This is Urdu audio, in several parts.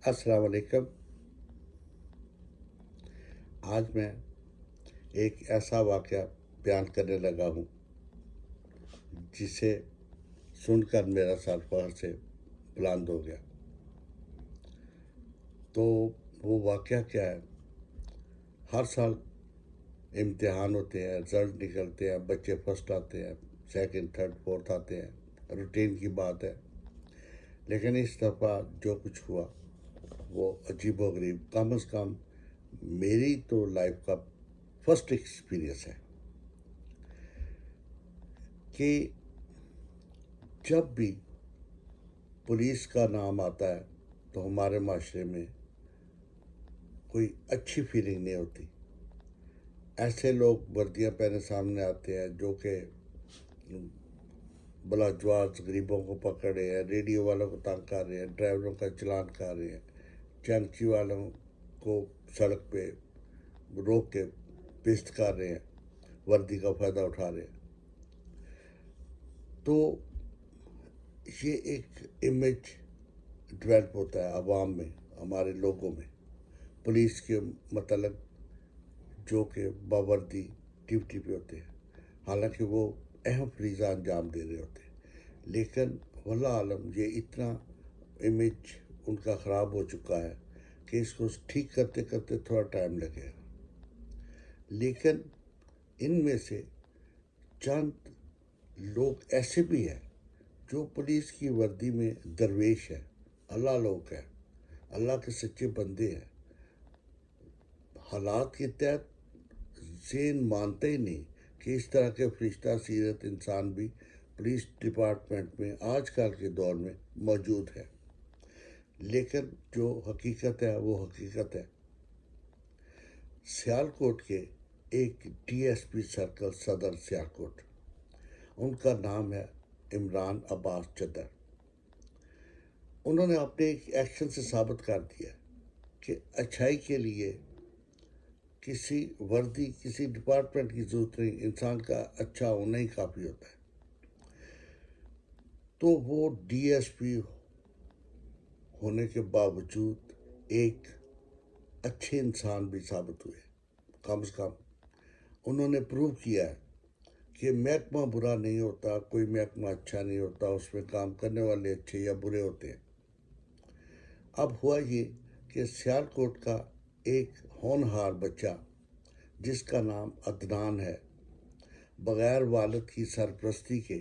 السلام علیکم۔ آج میں ایک ایسا واقعہ بیان کرنے لگا ہوں جسے سن کر میرا سر فخر سے بلند ہو گیا۔ تو وہ واقعہ کیا ہے؟ ہر سال امتحان ہوتے ہیں، رزلٹ نکلتے ہیں، بچے فرسٹ آتے ہیں، سیکنڈ تھرڈ فورتھ آتے ہیں، روٹین کی بات ہے۔ لیکن اس دفعہ جو کچھ ہوا وہ عجیب و غریب، کم از کم میری تو لائف کا فرسٹ ایکسپیرئنس ہے کہ جب بھی پولیس کا نام آتا ہے تو ہمارے معاشرے میں کوئی اچھی فیلنگ نہیں ہوتی۔ ایسے لوگ وردیاں پہنے سامنے آتے ہیں جو کہ بلاجواز غریبوں کو پکڑ رہے ہیں، ریڈیو والوں کو تنگ کر رہے ہیں، ڈرائیوروں کا چلان کر رہے ہیں، چنکی والوں کو سڑک پہ روک کے پیسٹ کر رہے ہیں، وردی کا فائدہ اٹھا رہے ہیں۔ تو یہ ایک امیج ڈیولپ ہوتا ہے عوام میں، ہمارے لوگوں میں، پولیس کے متعلق جو کہ باوردی ڈیوٹی پہ ہوتے ہیں، حالانکہ وہ اہم فریضہ انجام دے رہے ہوتے ہیں، لیکن واللہ عالم یہ اتنا امیج ان کا خراب ہو چکا ہے کہ اس کو ٹھیک کرتے کرتے تھوڑا ٹائم لگے گا۔ لیکن ان میں سے چند لوگ ایسے بھی ہیں جو پولیس کی وردی میں درویش ہے، اللہ لوگ ہیں، اللہ کے سچے بندے ہیں، حالات کے تحت ذہن مانتے ہی نہیں کہ اس طرح کے فرشتہ سیرت انسان بھی پولیس ڈپارٹمنٹ میں آج کل کے دور میں موجود ہے۔ لیکن جو حقیقت ہے وہ حقیقت ہے۔ سیالکوٹ کے ایک D S P circle Saddar Sialkot, ان کا نام ہے عمران عباس چدر۔ انہوں نے اپنے ایک ایکشن سے ثابت کر دیا کہ اچھائی کے لیے کسی وردی، کسی ڈپارٹمنٹ کی ضرورت نہیں، انسان کا اچھا ہونا ہی کافی ہوتا ہے۔ تو وہ ڈی ایس پی ہونے کے باوجود ایک اچھے انسان بھی ثابت ہوئے۔ کم از کم انہوں نے پروو کیا ہے کہ محکمہ برا نہیں ہوتا، کوئی محکمہ اچھا نہیں ہوتا، اس میں کام کرنے والے اچھے یا برے ہوتے ہیں۔ اب ہوا یہ کہ سیالکوٹ کا ایک ہونہار بچہ جس کا نام عدنان ہے، بغیر والد کی سرپرستی کے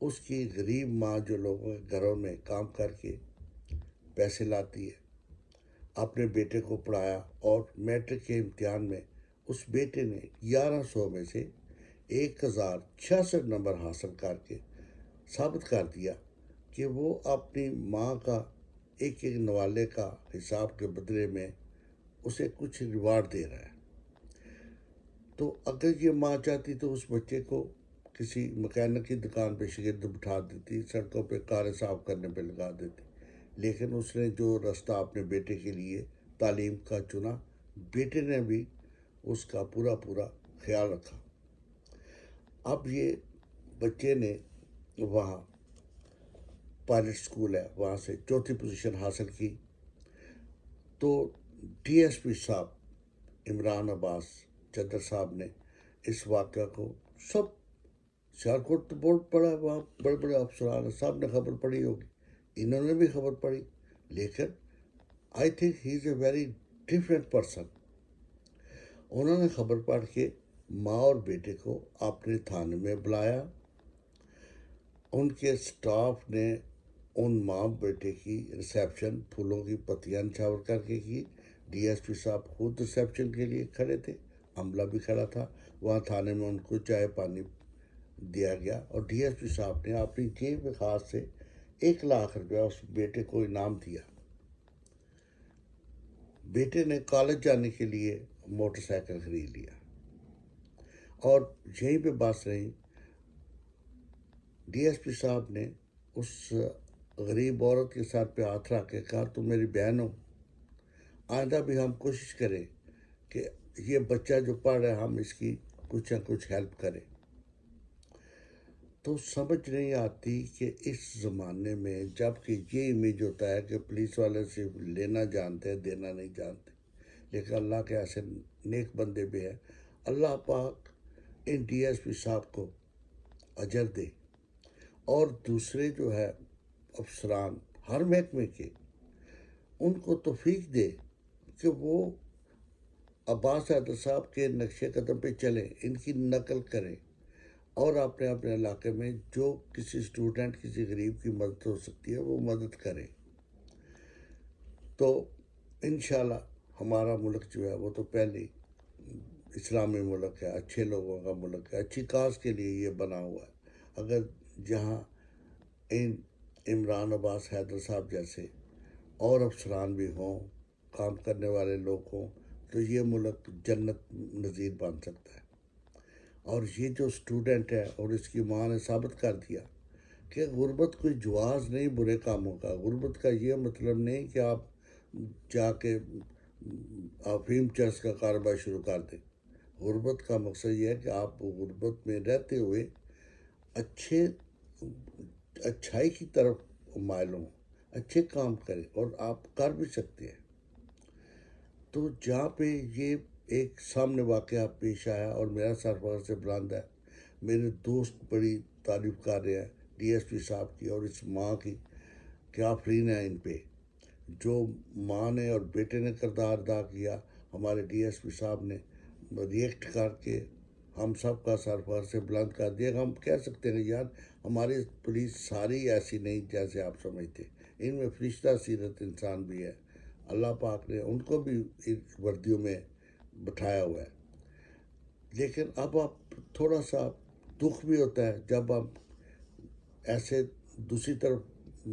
اس کی غریب ماں جو لوگوں کے گھروں میں کام کر کے پیسے لاتی ہے، اپنے بیٹے کو پڑھایا، اور میٹرک کے امتحان میں اس بیٹے نے 1100 میں سے 1066 نمبر حاصل کر کے ثابت کر دیا کہ وہ اپنی ماں کا ایک ایک نوالے کا حساب کے بدلے میں اسے کچھ ریوارڈ دے رہا ہے۔ تو اگر یہ ماں چاہتی تو اس بچے کو کسی مکینک کی دکان پہ شگرد بٹھا دیتی، سڑکوں پہ کاریں صاف کرنے پہ لگا دیتی، لیکن اس نے جو راستہ اپنے بیٹے کے لیے تعلیم کا چنا، بیٹے نے بھی اس کا پورا پورا خیال رکھا۔ اب یہ بچے نے وہاں پائلٹ سکول ہے، وہاں سے چوتھی پوزیشن حاصل کی۔ تو ڈی ایس پی صاحب عمران عباس چدر صاحب نے اس واقعہ کو، سب سیالکوٹ تو بورڈ پڑا ہے، وہاں بڑے بڑے افسران ہیں، سب نے خبر پڑھی ہوگی، انہوں نے بھی خبر پڑھی، لیکن I think he is a very different person. انہوں نے خبر پڑھ کے ماں اور بیٹے کو اپنے تھانے میں بلایا۔ ان کے سٹاف نے ان ماں بیٹے کی ریسیپشن پھولوں کی پتیاں نچھاور کر کے کی۔ ڈی ایس پی صاحب خود ریسیپشن کے لیے کھڑے تھے، عملہ بھی کھڑا تھا وہاں تھانے میں، ان کو چائے پانی دیا گیا، اور ڈی ایس پی صاحب نے اپنی جیب خاص سے 1,00,000 روپیہ اس بیٹے کو انعام دیا۔ بیٹے نے کالج جانے کے لیے موٹر سائیکل خرید لیا، اور یہیں پہ بات رہی۔ ڈی ایس پی صاحب نے اس غریب عورت کے سر پہ ہاتھ رکھ کے کہا، تم میری بہن ہو، آئندہ بھی ہم کوشش کریں کہ یہ بچہ جو پڑھ رہا ہے ہم اس کی کچھ نہ کچھ ہیلپ کریں۔ تو سمجھ نہیں آتی کہ اس زمانے میں جب کہ یہ امیج ہوتا ہے کہ پولیس والے صرف لینا جانتے ہیں، دینا نہیں جانتے، لیکن اللہ کے ایسے نیک بندے بھی ہیں۔ اللہ پاک ان ڈی ایس پی صاحب کو اجر دے، اور دوسرے جو ہے افسران ہر محکمے کے، ان کو توفیق دے کہ وہ عباس حیدر صاحب کے نقش قدم پہ چلیں، ان کی نقل کریں، اور اپنے اپنے علاقے میں جو کسی اسٹوڈنٹ، کسی غریب کی مدد ہو سکتی ہے وہ مدد کریں۔ تو انشاءاللہ ہمارا ملک جو ہے وہ تو پہلے اسلامی ملک ہے، اچھے لوگوں کا ملک ہے، اچھی کاز کے لیے یہ بنا ہوا ہے۔ اگر جہاں ان عمران عباس حیدر صاحب جیسے اور افسران بھی ہوں، کام کرنے والے لوگ ہوں، تو یہ ملک جنت نظیر بن سکتا ہے۔ اور یہ جو اسٹوڈنٹ ہے اور اس کی ماں نے ثابت کر دیا کہ غربت کوئی جواز نہیں برے کاموں کا۔ غربت کا یہ مطلب نہیں کہ آپ جا کے افیم چرس کا کاروبار شروع کر دیں۔ غربت کا مقصد یہ ہے کہ آپ غربت میں رہتے ہوئے اچھائی کی طرف مائل ہوں، اچھے کام کریں، اور آپ کر بھی سکتے ہیں۔ تو جہاں پہ یہ ایک سامنے واقعہ پیش آیا اور میرا سر فخر سے بلند ہے، میرے دوست بڑی تعریف کر رہے ہیں ڈی ایس پی صاحب کی اور اس ماں کی، کیا آفرین ہے ان پہ۔ جو ماں نے اور بیٹے نے کردار ادا کیا، ہمارے ڈی ایس پی صاحب نے ریئیکٹ کر کے ہم سب کا سر فخر سے بلند کر دیا۔ ہم کہہ سکتے ہیں یار ہماری پولیس ساری ایسی نہیں جیسے آپ سمجھتے، ان میں فرشتہ سیرت انسان بھی ہے۔ اللہ پاک نے ان کو بھی وردیوں میں بٹھایا ہوا ہے۔ لیکن اب آپ تھوڑا سا دکھ بھی ہوتا ہے جب آپ ایسے دوسری طرف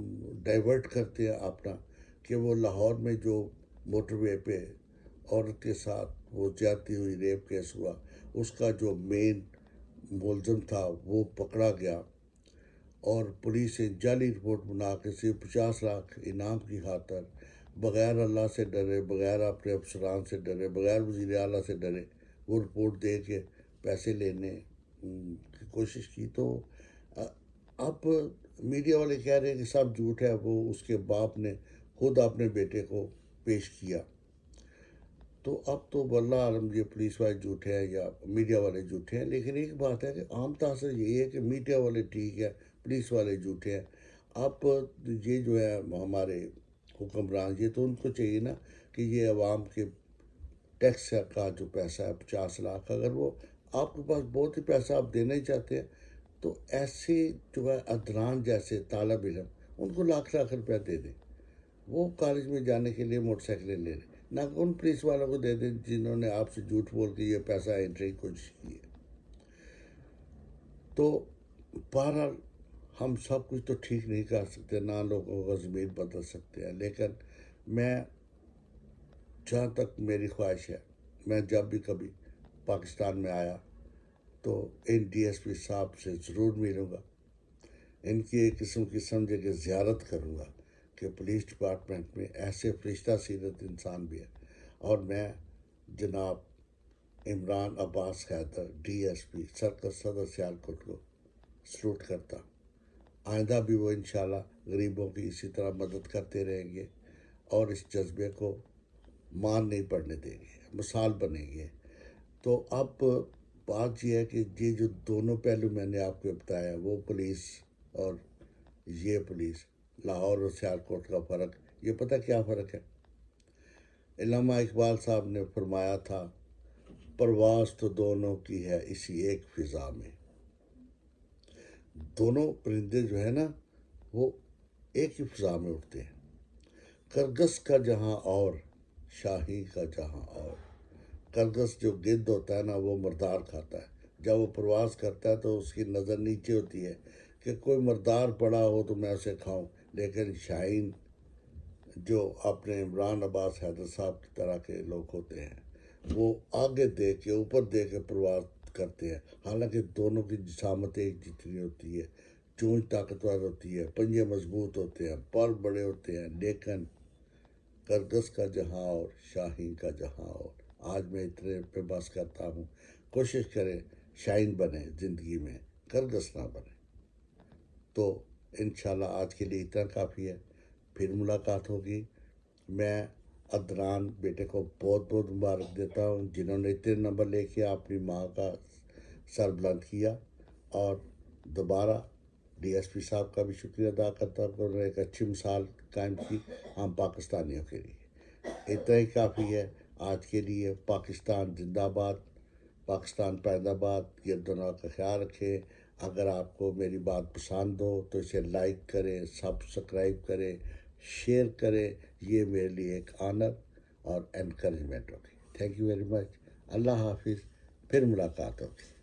ڈائیورٹ کرتے ہیں اپنا، کہ وہ لاہور میں جو موٹر وے پہ عورت کے ساتھ وہ زیادتی ہوئی، ریپ کیس ہوا، اس کا جو مین ملزم تھا وہ پکڑا گیا، اور پولیس نے جعلی رپورٹ بنا کے صرف 50 لاکھ انعام کی خاطر، بغیر اللہ سے ڈرے، بغیر اپنے افسران سے ڈرے، بغیر وزیر اعلیٰ سے ڈرے، وہ رپورٹ دے کے پیسے لینے کی کوشش کی۔ تو اب میڈیا والے کہہ رہے ہیں کہ سب جھوٹ ہے، وہ اس کے باپ نے خود اپنے بیٹے کو پیش کیا۔ تو اب تو واللہ عالم یہ پولیس والے جھوٹے ہیں یا میڈیا والے جھوٹے ہیں، لیکن ایک بات ہے کہ عام تاثر یہی ہے کہ میڈیا والے ٹھیک ہے، پولیس والے جھوٹے ہیں۔ اب یہ جو ہے ہمارے حکمران، یہ تو ان کو چاہیے نا کہ یہ عوام کے ٹیکس کا جو پیسہ ہے 50 لاکھ، اگر وہ آپ کے پاس بہت ہی پیسہ آپ دینا ہی چاہتے ہیں، تو ایسے جو ہے ادران جیسے طالب علم، ان کو لاکھ لاکھ روپیہ دے دیں، وہ کالج میں جانے کے لیے موٹر سائیکلیں لے لیں، نہ کہ ان پولیس والوں کو دے دیں جنہوں نے آپ سے جھوٹ بول کے یہ پیسہ انٹری کی کوشش کی ہے۔ تو بہرحال ہم سب کچھ تو ٹھیک نہیں کر سکتے، نہ لوگوں کا ضمیر بدل سکتے ہیں، لیکن میں جہاں تک میری خواہش ہے، میں جب بھی کبھی پاکستان میں آیا تو ان ڈی ایس پی صاحب سے ضرور ملوں گا، ان کی ایک قسم کی سمجھے کہ زیارت کروں گا کہ پولیس ڈپارٹمنٹ میں ایسے فرشتہ سیرت انسان بھی ہے۔ اور میں جناب Imran Abbas Haider D S P circle Saddar Sialkot کو سلوٹ کرتا ہوں۔ آئندہ بھی وہ انشاءاللہ غریبوں کی اسی طرح مدد کرتے رہیں گے، اور اس جذبے کو مان نہیں پڑنے دیں گے، مثال بنیں گے۔ تو اب بات یہ ہے کہ یہ جو دونوں پہلو میں نے آپ کو بتایا، وہ پولیس اور یہ پولیس، لاہور اور سیالکوٹ کا فرق، یہ پتہ کیا فرق ہے؟ علامہ اقبال صاحب نے فرمایا تھا، پرواز تو دونوں کی ہے اسی ایک فضا میں۔ دونوں پرندے جو ہے نا وہ ایک ہی فضا میں اٹھتے ہیں۔ کرگس کا جہاں اور، شاہی کا جہاں اور۔ کرگس جو گدھ ہوتا ہے نا وہ مردار کھاتا ہے، جب وہ پرواز کرتا ہے تو اس کی نظر نیچے ہوتی ہے کہ کوئی مردار پڑا ہو تو میں اسے کھاؤں، لیکن شاہین جو اپنے عمران عباس حیدر صاحب کی طرح کے لوگ ہوتے ہیں، وہ آگے دیکھ کے اوپر دیکھ کے پرواز کرتے ہیں، حالانکہ دونوں کی جسامت ایک جتنی ہوتی ہے، چونچ طاقتور ہوتی ہے، پنجے مضبوط ہوتے ہیں، پر بڑے ہوتے ہیں، لیکن کرگس کا جہاں اور، شاہین کا جہاں اور۔ آج میں اتنے پہ بس کرتا ہوں، کوشش کریں شاہین بنے زندگی میں، کرگس نہ بنے۔ تو انشاءاللہ آج کے لیے اتنا کافی ہے، پھر ملاقات ہوگی۔ میں عدنان بیٹے کو بہت بہت مبارک دیتا ہوں جنہوں نے اتنے نمبر لے کے اپنی ماں کا سر بلند کیا، اور دوبارہ ڈی ایس پی صاحب کا بھی شکریہ ادا کرتا ہوں کہ انہوں نے ایک اچھی مثال قائم کی ہم پاکستانیوں کے لیے۔ اتنا ہی کافی ہے آج کے لیے۔ پاکستان زندہ باد، پاکستان پائندہ باد۔ یہ دونوں کا خیال رکھیں۔ اگر آپ کو میری بات پسند ہو تو اسے لائک کریں، سبسکرائب کریں، شیئر کریں۔ یہ میرے لیے ایک آنر اور انکریجمنٹ ہوگی۔ Thank you very much. اللہ حافظ، پھر ملاقات ہوگی۔